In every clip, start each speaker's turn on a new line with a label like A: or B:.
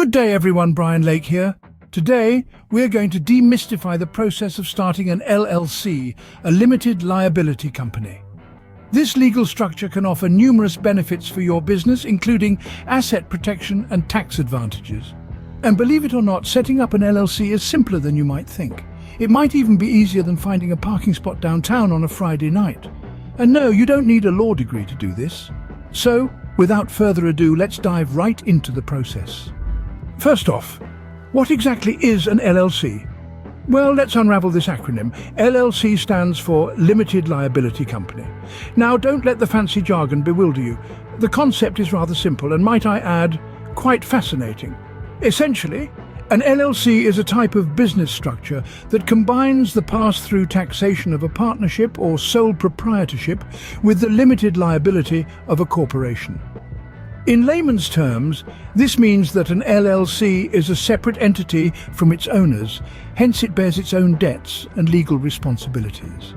A: Good day everyone, Brian Lake here. Today, we're going to demystify the process of starting an LLC, a limited liability company. This legal structure can offer numerous benefits for your business, including asset protection and tax advantages. And believe it or not, setting up an LLC is simpler than you might think. It might even be easier than finding a parking spot downtown on a Friday night. And no, you don't need a law degree to do this. So, without further ado, let's dive right into the process. First off, what exactly is an LLC? Well, let's unravel this acronym. LLC stands for Limited Liability Company. Now, don't let the fancy jargon bewilder you. The concept is rather simple and, might I add, quite fascinating. Essentially, an LLC is a type of business structure that combines the pass-through taxation of a partnership or sole proprietorship with the limited liability of a corporation. In layman's terms, this means that an LLC is a separate entity from its owners, hence it bears its own debts and legal responsibilities.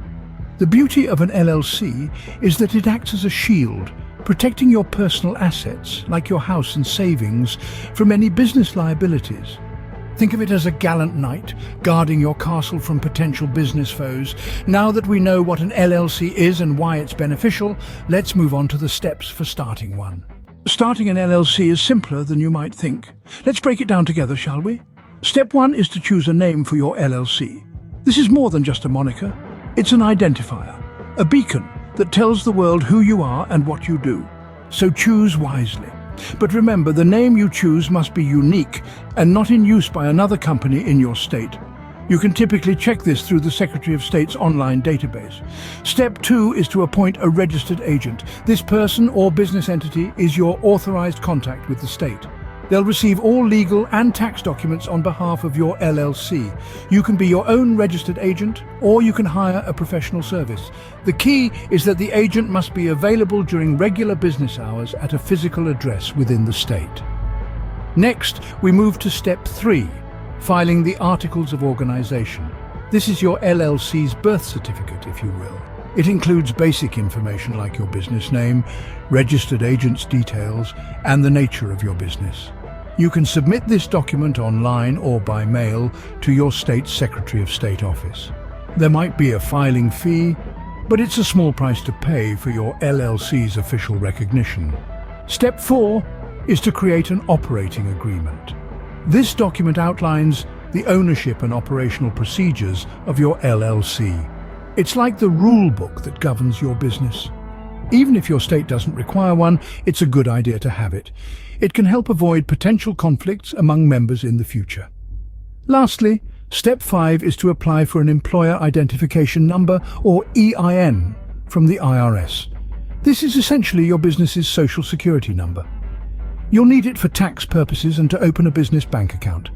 A: The beauty of an LLC is that it acts as a shield, protecting your personal assets, like your house and savings, from any business liabilities. Think of it as a gallant knight, guarding your castle from potential business foes. Now that we know what an LLC is and why it's beneficial, let's move on to the steps for starting one. Starting an LLC is simpler than you might think. Let's break it down together, shall we? Step 1 is to choose a name for your LLC. This is more than just a moniker. It's an identifier, a beacon that tells the world who you are and what you do. So choose wisely. But remember, the name you choose must be unique and not in use by another company in your state. You can typically check this through the Secretary of State's online database. Step 2 is to appoint a registered agent. This person or business entity is your authorized contact with the state. They'll receive all legal and tax documents on behalf of your LLC. You can be your own registered agent, or you can hire a professional service. The key is that the agent must be available during regular business hours at a physical address within the state. Next, we move to step 3. Filing the Articles of Organization. This is your LLC's birth certificate, if you will. It includes basic information like your business name, registered agent's details, and the nature of your business. You can submit this document online or by mail to your state's Secretary of State office. There might be a filing fee, but it's a small price to pay for your LLC's official recognition. Step 4 is to create an operating agreement. This document outlines the ownership and operational procedures of your LLC. It's like the rule book that governs your business. Even if your state doesn't require one, it's a good idea to have it. It can help avoid potential conflicts among members in the future. Lastly, step 5 is to apply for an Employer Identification Number, or EIN, from the IRS. This is essentially your business's social security number. You'll need it for tax purposes and to open a business bank account.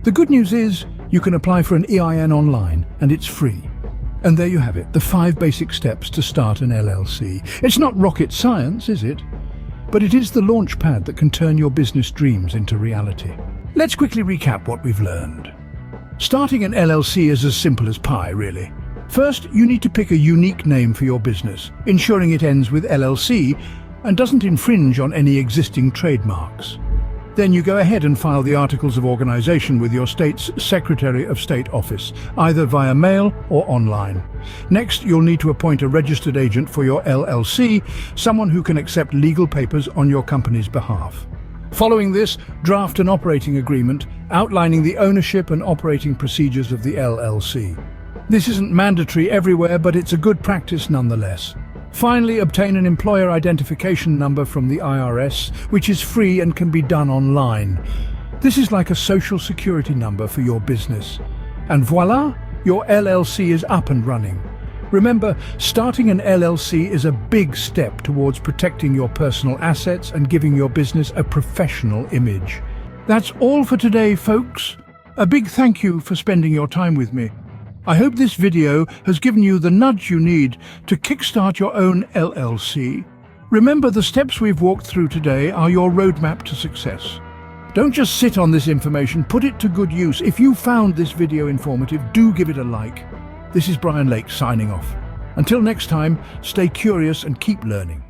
A: The good news is you can apply for an EIN online and it's free. And there you have it, the 5 basic steps to start an LLC. It's not rocket science, is it? But it is the launch pad that can turn your business dreams into reality. Let's quickly recap what we've learned. Starting an LLC is as simple as pie, really. First, you need to pick a unique name for your business, ensuring it ends with LLC and doesn't infringe on any existing trademarks. Then you go ahead and file the Articles of Organization with your state's Secretary of State office, either via mail or online. Next, you'll need to appoint a registered agent for your LLC, someone who can accept legal papers on your company's behalf. Following this, draft an operating agreement outlining the ownership and operating procedures of the LLC. This isn't mandatory everywhere, but it's a good practice nonetheless. Finally, obtain an Employer Identification Number from the IRS, which is free and can be done online. This is like a social security number for your business. And voila, your LLC is up and running. Remember, starting an LLC is a big step towards protecting your personal assets and giving your business a professional image. That's all for today, folks. A big thank you for spending your time with me. I hope this video has given you the nudge you need to kickstart your own LLC. Remember, the steps we've walked through today are your roadmap to success. Don't just sit on this information, put it to good use. If you found this video informative, do give it a like. This is Brian Lake signing off. Until next time, stay curious and keep learning.